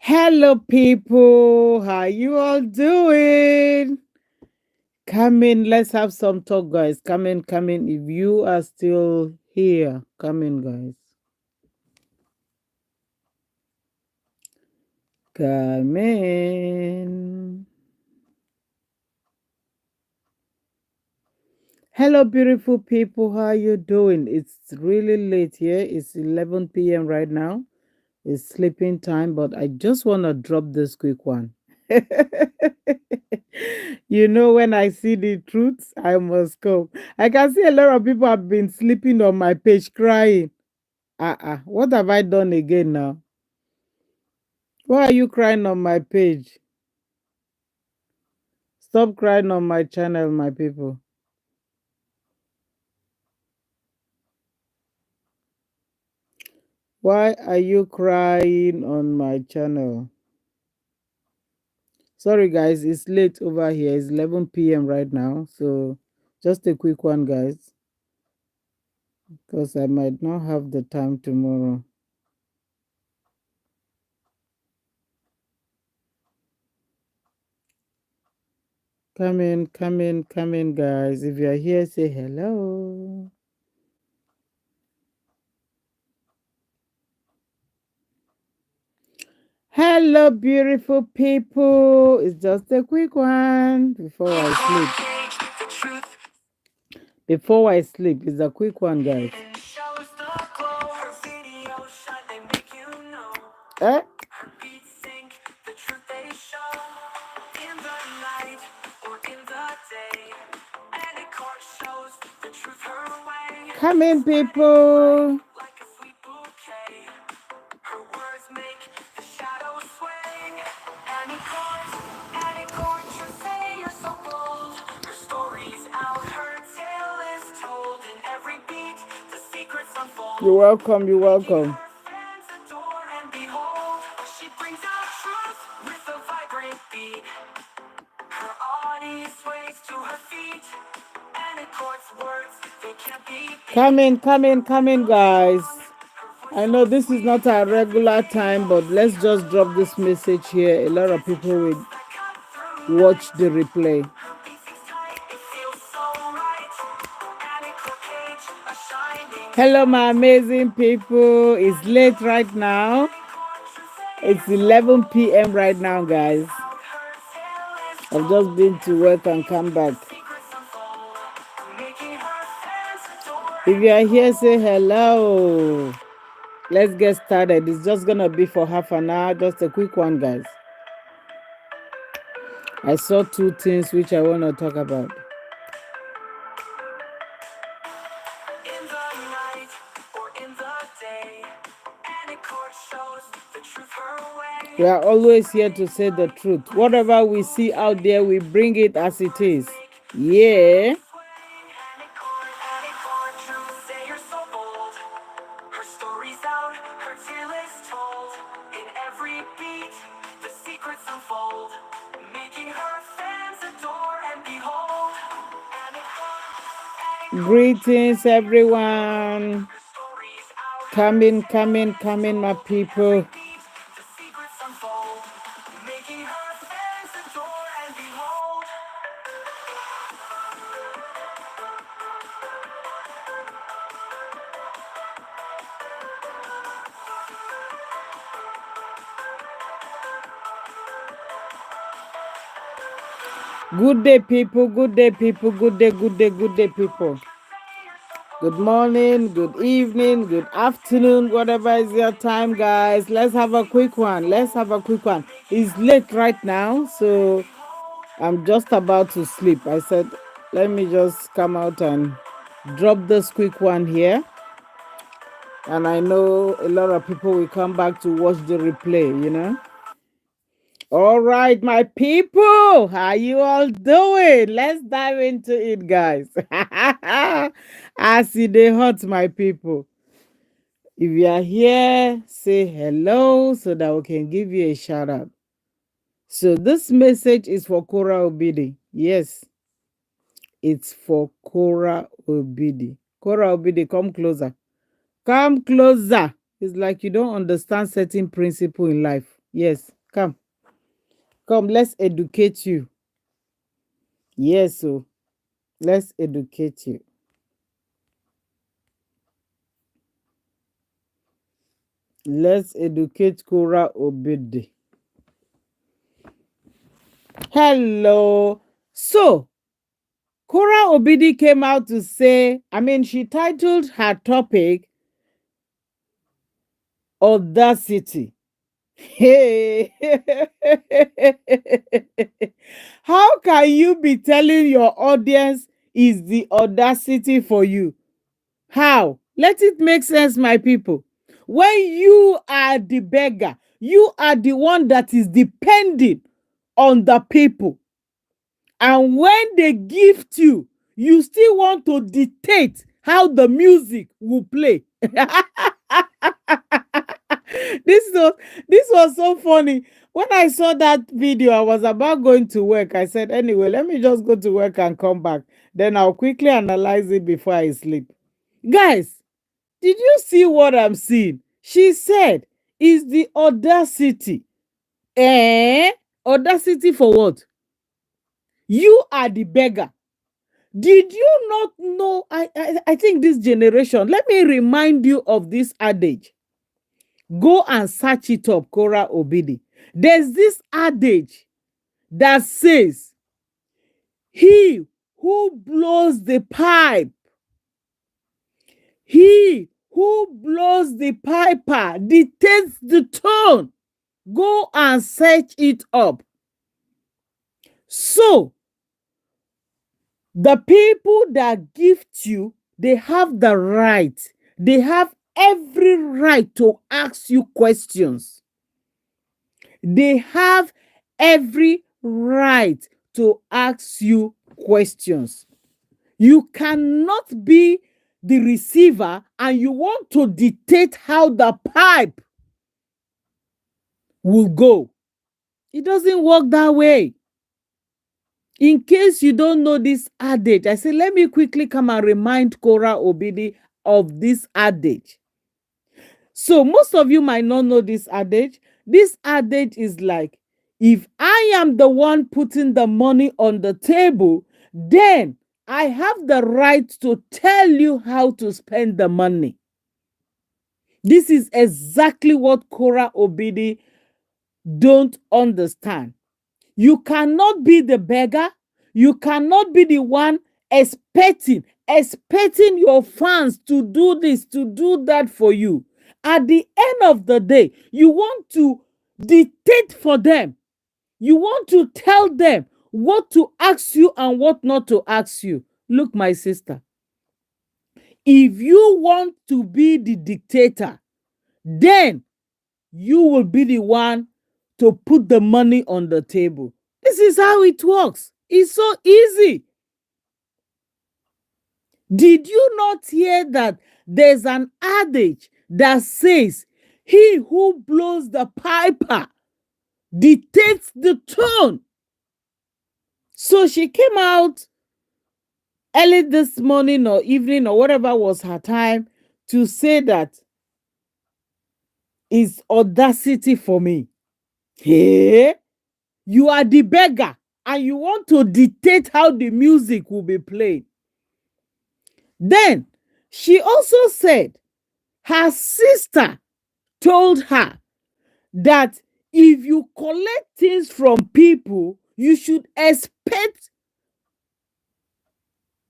Hello, people. How you all doing? Come in. Let's have some talk, guys. Come in, come in. If you are still here, come in, guys. Come in. Hello, beautiful people. How you doing? It's really late here. It's 11 p.m. right now. It's sleeping time, but I just want to drop this quick one. When I see the truth, I must go. I can see a lot of people have been sleeping on my page crying. What have I done again now? Why are you crying on my page? Stop crying on my channel, my people. Why are you crying on my channel? Sorry, guys, it's late over here. It's 11 p.m. right now. So just a quick one, guys, because I might not have the time tomorrow. Come in, come in, come in, guys. If you're here, say hello. Hello, beautiful people. It's just a quick one before I sleep. Before I sleep, it's a quick one, guys. Eh? Come in, people. You're welcome, you're welcome. Come in, come in, come in, guys. I know this is not our regular time, but let's just drop this message here. A lot of people will watch the replay. Hello, my amazing people. It's late right now. It's 11 p.m. right now, guys. I've just been to work and come back. If you are here, say hello. Let's get started. It's just going to be for half an hour. Just a quick one, guys. I saw two things which I want to talk about. We are always here to say the truth. Whatever we see out there, we bring it as it is. Yeah. Greetings, everyone. Come in, come in, come in, my people. Good day, people. Good day, people. Good day, good day, good day, people. Good morning, good evening, good afternoon, whatever is your time, guys. Let's have a quick one. Let's have a quick one. It's late right now, so I'm just about to sleep. I said, let me just come out and drop this quick one here. And I know a lot of people will come back to watch the replay. All right, my people, how you all doing? Let's dive into it, guys. I see the hot, my people. If you are here, say hello so that we can give you a shout out. So this message is for Kora Obidi. Yes, it's for Kora Obidi. Kora Obidi, come closer. Come closer. It's like you don't understand certain principle in life. Yes. Come, come, let's educate you. Yes, so let's educate you. Let's educate Kora Obidi. Hello. So, Kora Obidi came out to say, she titled her topic Audacity. Hey. How can you be telling your audience is the audacity for you? How? Let it make sense, my people. When you are the beggar, you are the one that is depending on the people. And when they gift you, you still want to dictate how the music will play. this was this was so funny. When I saw that video, I was about going to work. I said, anyway, let me just go to work and come back. Then I'll quickly analyze it before I sleep. Guys, did you see what I'm seeing? She said, is the audacity. Eh? Audacity for what? You are the beggar. Did you not know? I think this generation, let me remind you of this adage. Go and search it up, Kora Obidi. There's this adage that says, he who blows the pipe, he who blows the piper dictates the tone. Go and search it up. So, the people that gift you, they have the right. They have every right to ask you questions. They have every right to ask you questions. You cannot be the receiver and you want to dictate how the pipe will go. It doesn't work that way. In case you don't know this adage, I say, let me quickly come and remind Kora Obidi of this adage. So most of you might not know this adage. This adage is like, if I am the one putting the money on the table, then I have the right to tell you how to spend the money. This is exactly what Kora Obidi don't understand. You cannot be the beggar. You cannot be the one expecting your fans to do this, to do that for you. At the end of the day, you want to dictate for them. You want to tell them what to ask you and what not to ask you. Look, my sister, if you want to be the dictator, then you will be the one to put the money on the table. This is how it works. It's so easy. Did you not hear that there's an adage that says, he who blows the piper dictates the tone? So she came out early this morning or evening or whatever was her time to say that it's audacity for me. Hey, you are the beggar and you want to dictate how the music will be played. Then she also said her sister told her that if you collect things from people, you should expect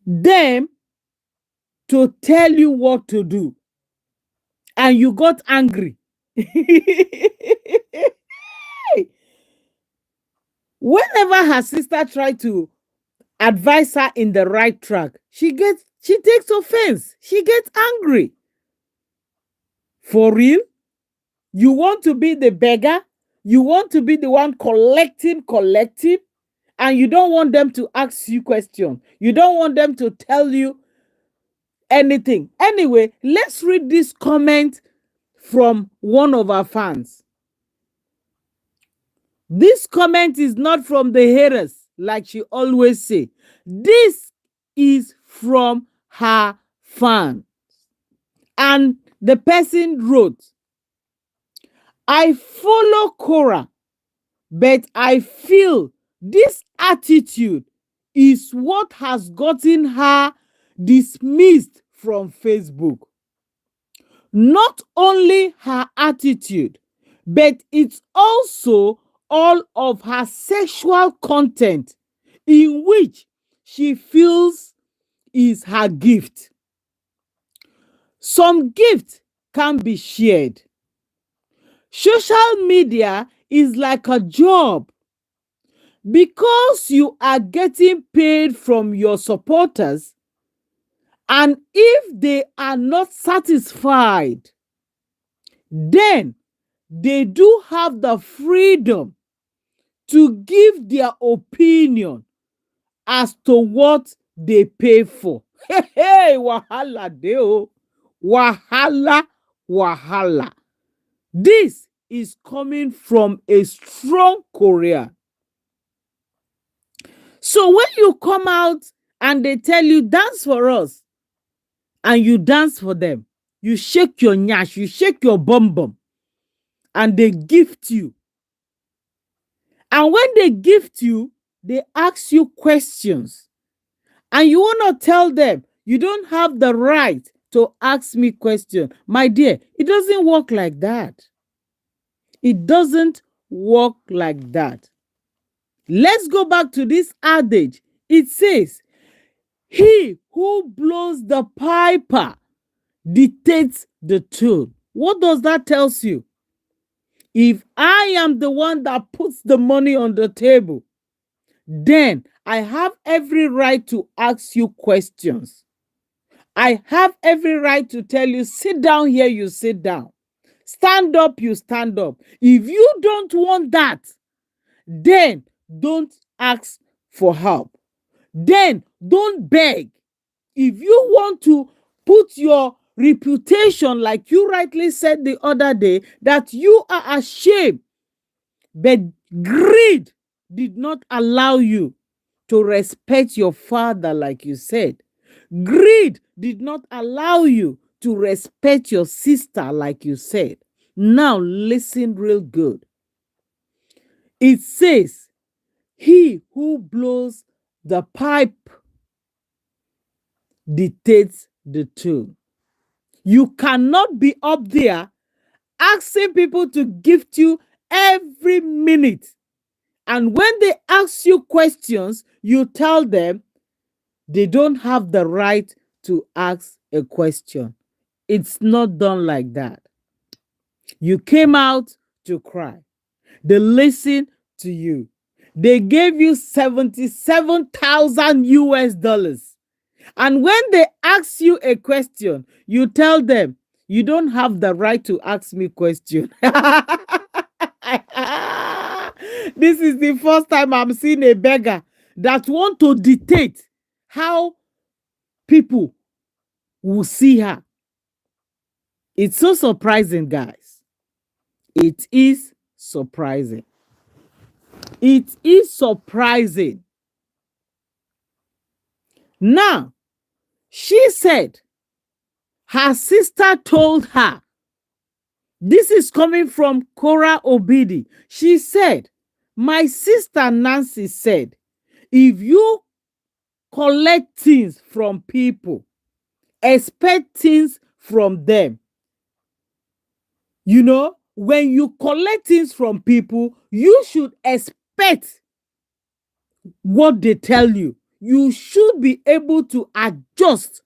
them to tell you what to do. And you got angry. Whenever her sister tried to advise her in the right track, she takes offense. She gets angry. For real? You want to be the beggar? You want to be the one collecting, and you don't want them to ask you questions. You don't want them to tell you anything. Anyway, let's read this comment from one of our fans. This comment is not from the haters, like she always say. This is from her fan. And the person wrote, I follow Kora But I feel this attitude is what has gotten her dismissed from Facebook. Not only her attitude, but it's also all of her sexual content in which she feels is her gift. Some gift can be shared. Social media is like a job. Because you are getting paid from your supporters, and if they are not satisfied, then they do have the freedom to give their opinion as to what they pay for. Hey, wahala deo. Wahala, wahala. This is coming from a strong Korea. So when you come out and they tell you dance for us, and you dance for them, you shake your nyash, you shake your bum bum, and they gift you. And when they gift you, they ask you questions. And you want to tell them, you don't have the right to ask me questions. My dear, it doesn't work like that. It doesn't work like that. Let's go back to this adage. It says, he who blows the piper dictates the tune. What does that tell you? If I am the one that puts the money on the table, then I have every right to ask you questions. I have every right to tell you, sit down here, you sit down. Stand up, you stand up. If you don't want that, then don't ask for help. Then don't beg. If you want to put your reputation, like you rightly said the other day, that you are ashamed, but greed did not allow you to respect your father, like you said. Greed did not allow you to respect your sister, like you said. Now, listen real good. It says, he who blows the pipe dictates the tune. You cannot be up there asking people to gift you every minute. And when they ask you questions, you tell them they don't have the right to ask a question. It's not done like that. You came out to cry. They listened to you. They gave you 77,000 US dollars. And when they ask you a question, you tell them, you don't have the right to ask me question. This is the first time I'm seeing a beggar that want to dictate how people will see her. It's so surprising, guys. It is surprising. It is surprising. Now, she said her sister told her, this is coming from Kora Obidi. She said, my sister Nancy said, if you collect things from people, expect things from them. You know, when you collect things from people, you should expect what they tell you. You should be able to adjust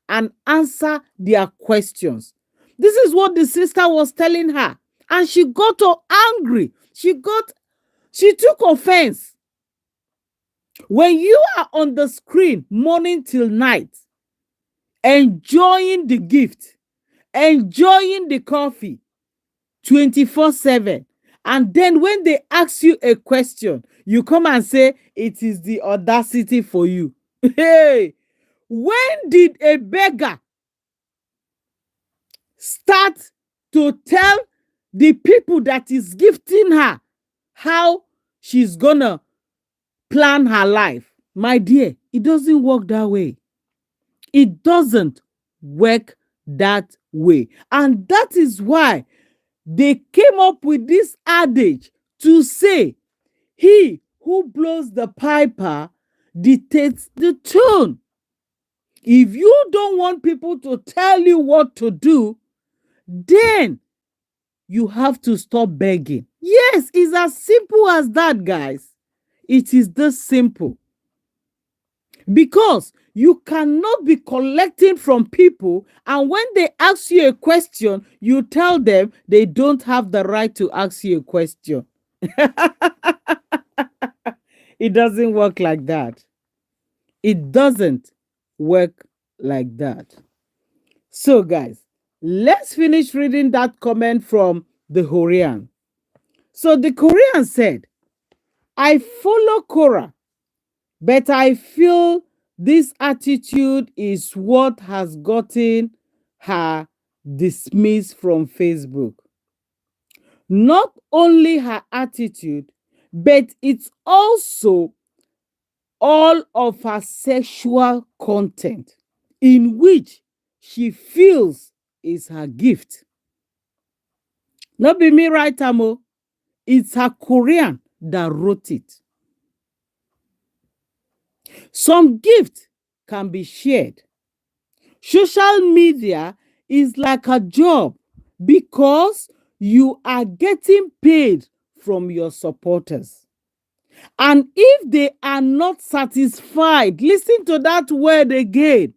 and answer their questions. This is what the sister was telling her. And she got angry. She took offense. When you are on the screen morning till night, enjoying the gift, enjoying the coffee 24/7, and then when they ask you a question, you come and say it is the audacity for you. Hey, when did a beggar start to tell the people that is gifting her how she's gonna plan her life? My dear, it doesn't work that way. It doesn't work that way. And that is why they came up with this adage to say, He who blows the piper dictates the tune. If you don't want people to tell you what to do, then you have to stop begging. Yes, it's as simple as that, guys. It is this simple. Because you cannot be collecting from people, and when they ask you a question, you tell them they don't have the right to ask you a question. It doesn't work like that. It doesn't work like that. So, guys, let's finish reading that comment from the Korean. So, the Korean said, I follow Kora, but I feel this attitude is what has gotten her dismissed from Facebook. Not only her attitude, but it's also all of her sexual content, in which she feels is her gift. Not be me right, Amo. It's her Korean that wrote it. Some gift can be shared. Social media is like a job because you are getting paid from your supporters. And if they are not satisfied, listen to that word again.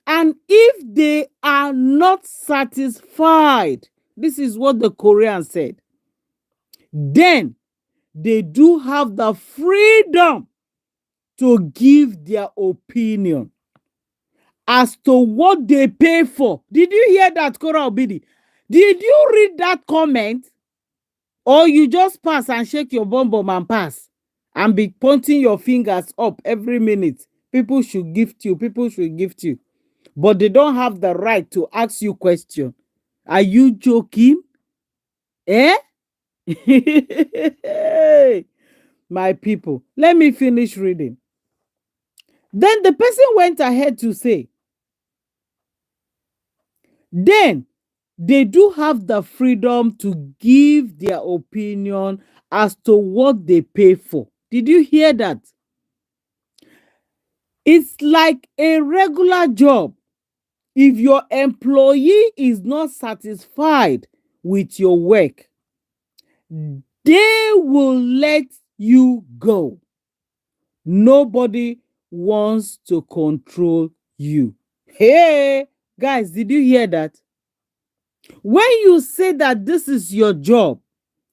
And if they are not satisfied, this is what the Korean said, then they do have the freedom to give their opinion as to what they pay for. Did you hear that, Kora Obidi? Did you read that comment? Or you just pass and shake your bum bum and pass and be pointing your fingers up every minute? People should gift you. People should gift you. But they don't have the right to ask you question. Are you joking? Eh? My people, let me finish reading. Then the person went ahead to say, then they do have the freedom to give their opinion as to what they pay for. Did you hear that? It's like a regular job. If your employee is not satisfied with your work, they will let you go. Nobody wants to control you. Hey, guys, did you hear that? When you say that this is your job,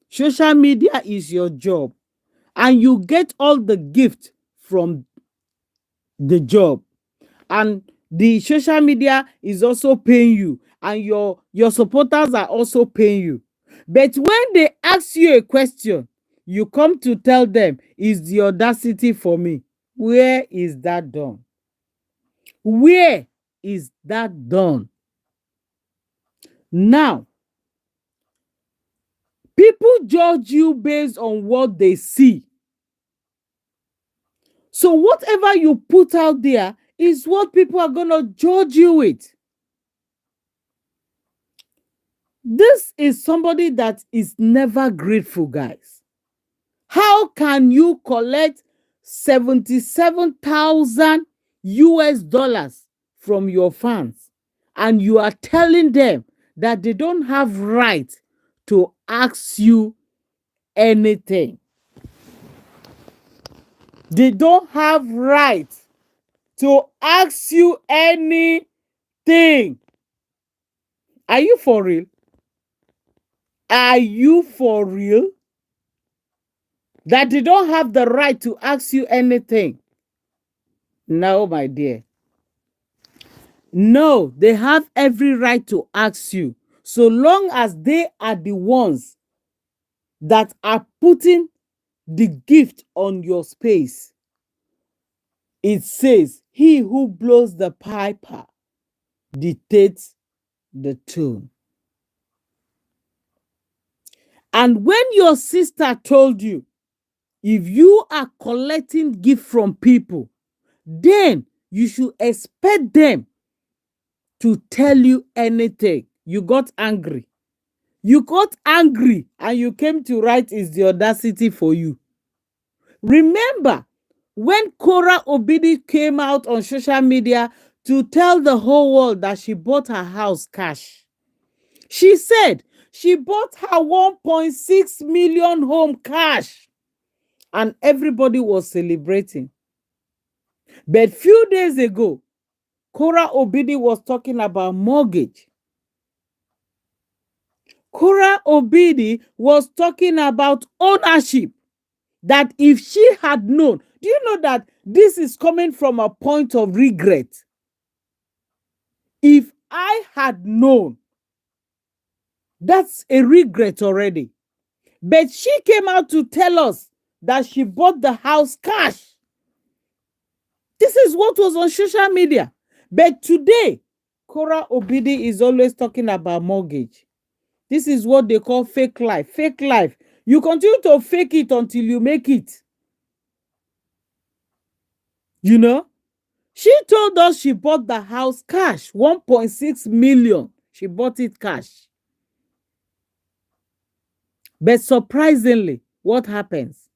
social media is your job, and you get all the gift from the job, and the social media is also paying you, and your supporters are also paying you. But when they ask you a question, you come to tell them, is the audacity for me? Where is that done? Where is that done? Now, people judge you based on what they see. So whatever you put out there is what people are going to judge you with. This is somebody that is never grateful, guys. How can you collect 77,000 US dollars from your fans and you are telling them that they don't have right to ask you anything? They don't have right to ask you anything. Are you for real? Are you for real? That they don't have the right to ask you anything? No, my dear. No, they have every right to ask you, so long as they are the ones that are putting the gift on your space. It says, he who blows the piper dictates the tune. And when your sister told you, if you are collecting gift from people, then you should expect them to tell you anything, you got angry. You got angry and you came to write, is the audacity for you? Remember when Kora Obidi came out on social media to tell the whole world that she bought her house cash? She said she bought her 1.6 million home cash, and everybody was celebrating. But few days ago, Kora Obidi was talking about mortgage. Kora Obidi was talking about ownership. That if she had known, do you know that this is coming from a point of regret? If I had known, that's a regret already. But she came out to tell us that she bought the house cash. This is what was on social media. But today, Kora Obidi is always talking about mortgage. This is what they call fake life. Fake life. You continue to fake it until you make it. You know? She told us she bought the house cash, 1.6 million. She bought it cash. But surprisingly, what happens?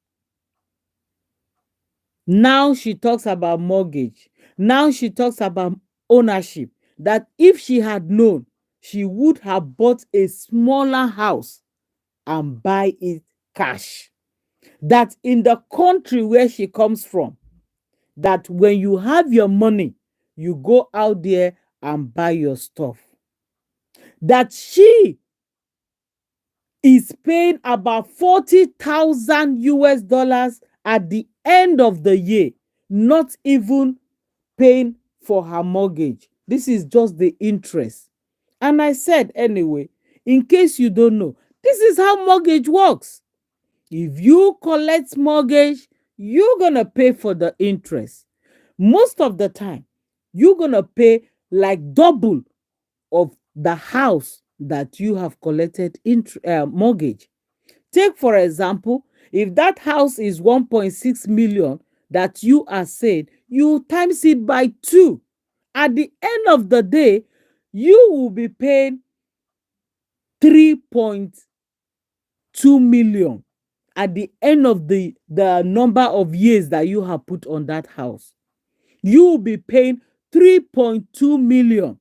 Now she talks about mortgage. Now she talks about ownership. That if she had known, she would have bought a smaller house and buy it cash. That in the country where she comes from, that when you have your money, you go out there and buy your stuff. That she is paying about 40,000 US dollars at the end of the year, not even paying for her mortgage. This is just the interest. And I said, anyway, in case you don't know, this is how mortgage works. If you collect mortgage, you're going to pay for the interest. Most of the time, you're going to pay like double of the house that you have collected mortgage. Take, for example, if that house is 1.6 million that you are saying, you times it by 2. At the end of the day, you will be paying 3.2 million at the end of the number of years that you have put on that house. You will be paying 3.2 million.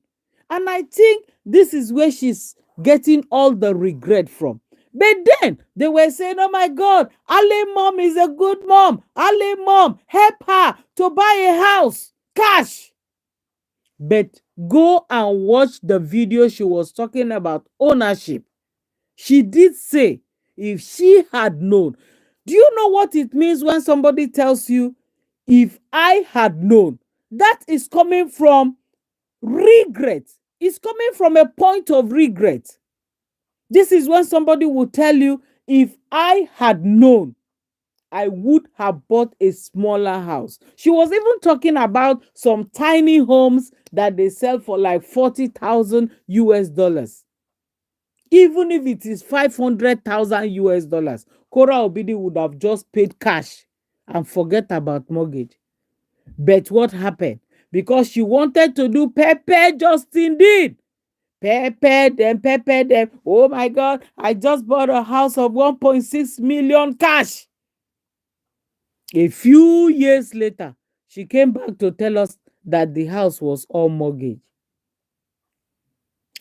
And I think this is where she's getting all the regret from. But then they were saying, oh my God, Ale mom is a good mom. Ale mom, help her to buy a house, cash. But go and watch the video she was talking about ownership. She did say, if she had known. Do you know what it means when somebody tells you, if I had known? That is coming from regret. It's coming from a point of regret. This is when somebody will tell you, if I had known, I would have bought a smaller house. She was even talking about some tiny homes that they sell for like 40,000 US dollars. Even if it is 500,000 US dollars, Kora Obidi would have just paid cash and forget about mortgage. But what happened? Because she wanted to do Pepe just indeed. Pepe them. Oh my God, I just bought a house of 1.6 million cash. A few years later, she came back to tell us that the house was all mortgage.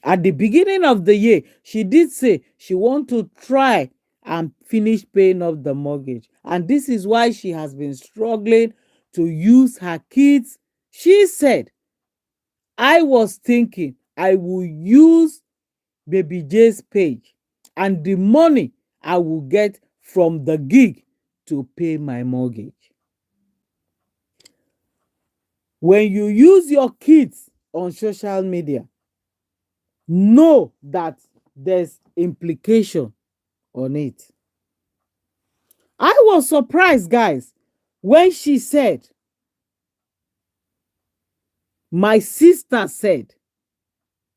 At the beginning of the year, she did say she want to try and finish paying off the mortgage. And this is why she has been struggling to use her kids. She said, I was thinking I will use Baby J's page and the money I will get from the gig to pay my mortgage. When you use your kids on social media, know that there's implication on it. I was surprised, guys, when she said, my sister said,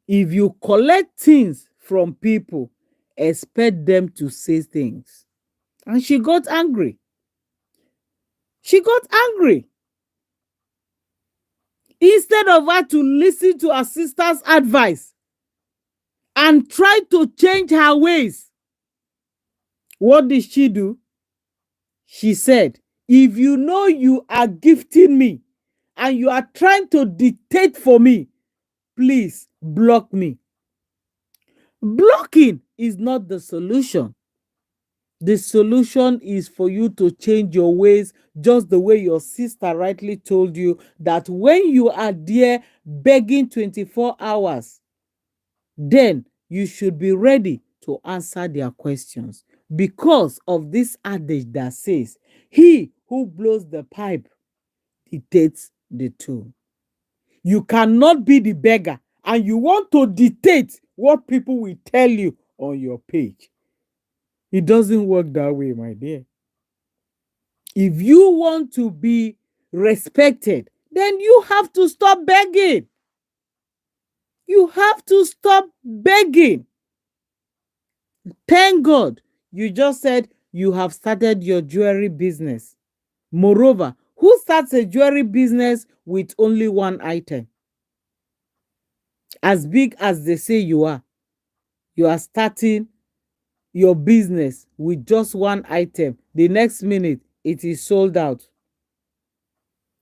if you collect things from people, expect them to say things. And she got angry. She got angry. Instead of her to listen to her sister's advice and try to change her ways, what did she do? She said, If you know you are gifting me and you are trying to dictate for me, please block me. Blocking is not the solution. The solution is for you to change your ways, just the way your sister rightly told you that when you are there begging 24 hours, then you should be ready to answer their questions, because of this adage that says, he who blows the pipe dictates the tune. You cannot be the beggar and you want to dictate what people will tell you on your page. It doesn't work that way, my dear. If you want to be respected, then you have to stop begging. You have to stop begging. Thank God you just said you have started your jewelry business. Moreover, who starts a jewelry business with only one item? As big as they say you are starting your business with just one item. The next minute, it is sold out.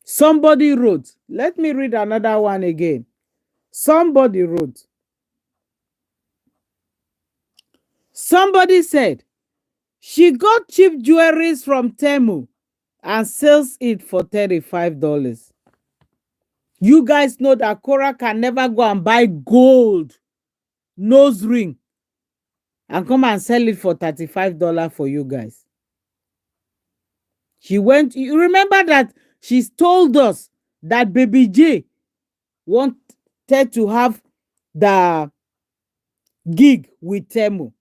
Somebody wrote, let me read another one again. Somebody wrote, somebody said, she got cheap jewelries from Temu and sells it for $35. You guys know that Kora can never go and buy gold nose ring and come and sell it for $35 for you guys. She went, you remember that she told us that Baby J wanted to have the gig with Temu.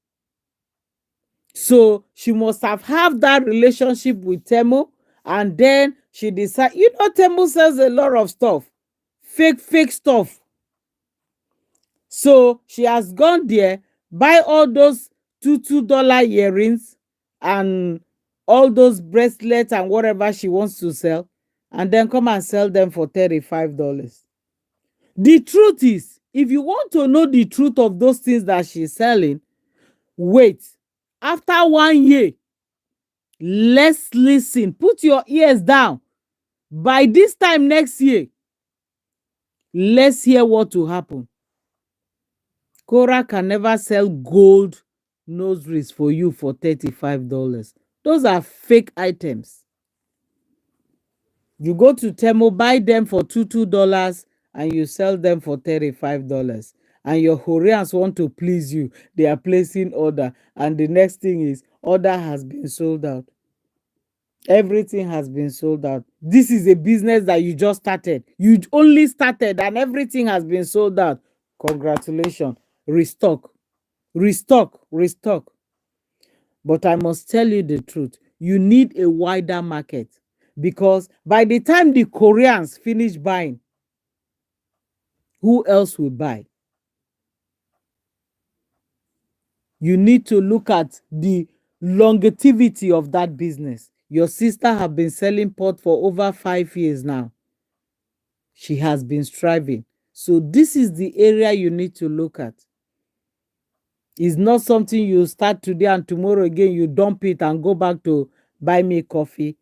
So she must have that relationship with Temu, and then she decided, Temu sells a lot of stuff, fake stuff. So she has gone there, buy all those $2 earrings and all those bracelets and whatever she wants to sell, and then come and sell them for $35. The truth is, if you want to know the truth of those things that she's selling, wait. After 1 year, let's listen. Put your ears down. By this time next year, let's hear what will happen. Kora can never sell gold nose rings for you for $35. Those are fake items. You go to Temu, buy them for $2 and you sell them for $35. And your Koreans want to please you. They are placing order. And the next thing is, order has been sold out. Everything has been sold out. This is a business that you just started. You only started and everything has been sold out. Congratulations. Restock. Restock. But I must tell you the truth. You need a wider market, because by the time the Koreans finish buying, who else will buy? You need to look at the longevity of that business. Your sister have been selling pot for over 5 years now. She has been striving. So this is the area you need to look at. It's not something you start today and tomorrow again you dump it and go back to buy me coffee.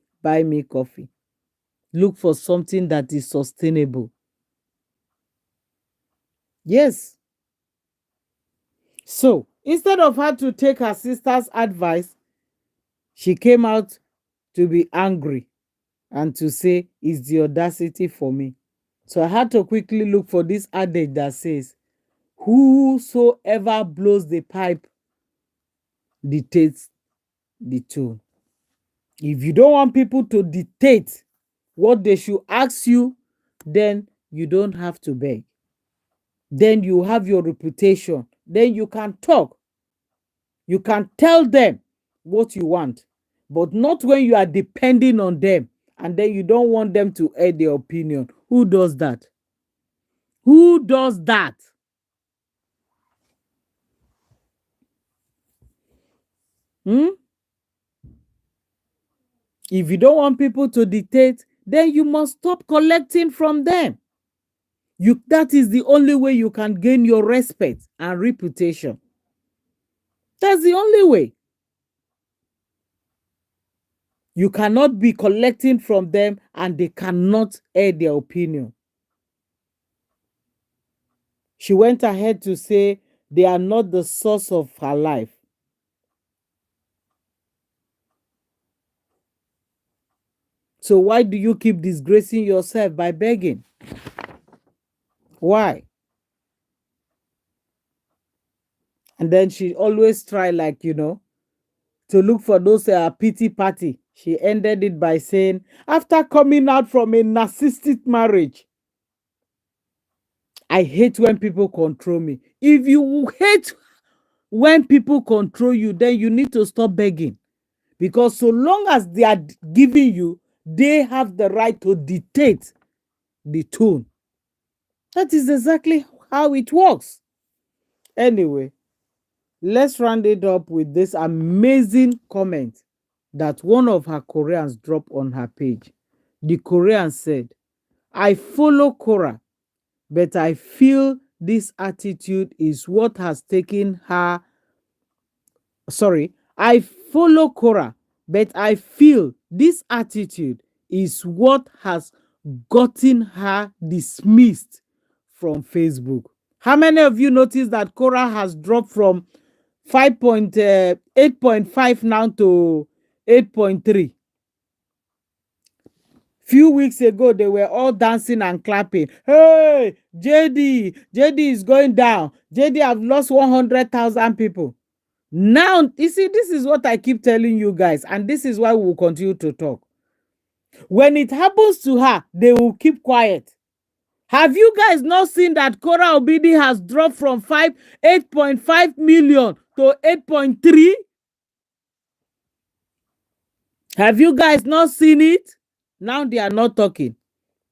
Look for something that is sustainable. Yes. So instead of her to take her sister's advice, she came out to be angry and to say, it's the audacity for me. So I had to quickly look for this adage that says, whosoever blows the pipe dictates the tune. If you don't want people to dictate what they should ask you, then you don't have to beg. Then you have your reputation. Then you can talk. You can tell them what you want, but not when you are depending on them and then you don't want them to air their opinion. Who does that? Who does that? If you don't want people to dictate, then you must stop collecting from them. That is the only way you can gain your respect and reputation. That's the only way. You cannot be collecting from them and they cannot air their opinion. She went ahead to say they are not the source of her life. So why do you keep disgracing yourself by begging? Why? And then she always try, like, to look for those pity party. She ended it by saying, after coming out from a narcissistic marriage, I hate when people control me. If you hate when people control you, then you need to stop begging. Because so long as they are giving you, they have the right to dictate the tone. That is exactly how it works. Anyway, let's round it up with this amazing comment that one of her Koreans dropped on her page. The Korean said, I follow Kora, but I feel this attitude is what has taken her. Sorry, I follow Kora, but I feel this attitude is what has gotten her dismissed from Facebook. How many of you noticed that Kora has dropped from 8.5 now to 8.3? Few weeks ago, they were all dancing and clapping. Hey, JD is going down. JD have lost 100,000 people. Now, you see, this is what I keep telling you guys, and this is why we will continue to talk. When it happens to her, they will keep quiet. Have you guys not seen that Kora Obidi has dropped from 8.5 million to 8.3? Have you guys not seen it? Now they are not talking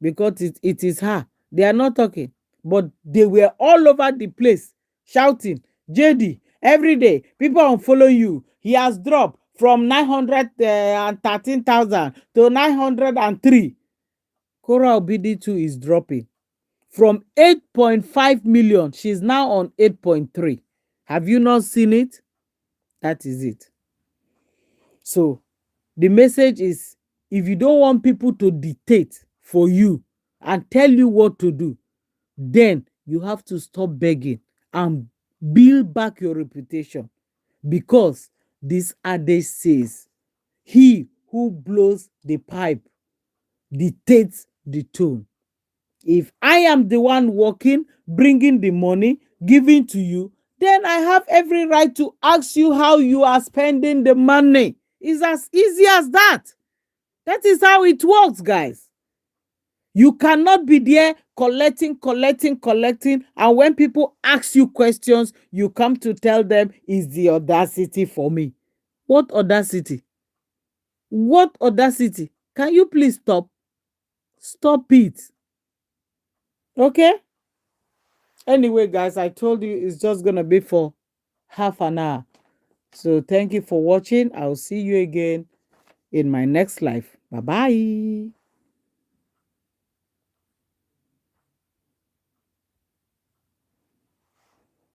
because it is her. They are not talking, but they were all over the place shouting, JD, every day, people are following you. He has dropped from 913,000 to 903. Kora Obidi too is dropping. From 8.5 million, she's now on 8.3. Have you not seen it? That is it. So the message is, if you don't want people to dictate for you and tell you what to do, then you have to stop begging and build back your reputation. Because this adage says, he who blows the pipe dictates the tone. If I am the one working, bringing the money, giving to you, then I have every right to ask you how you are spending the money. It's as easy as that. That is how it works, guys. You cannot be there collecting, and when people ask you questions, you come to tell them, is the audacity for me. What audacity? What audacity? Can you please stop? Stop it. Okay? Anyway, guys, I told you it's just going to be for half an hour. So thank you for watching. I'll see you again in my next live. Bye-bye.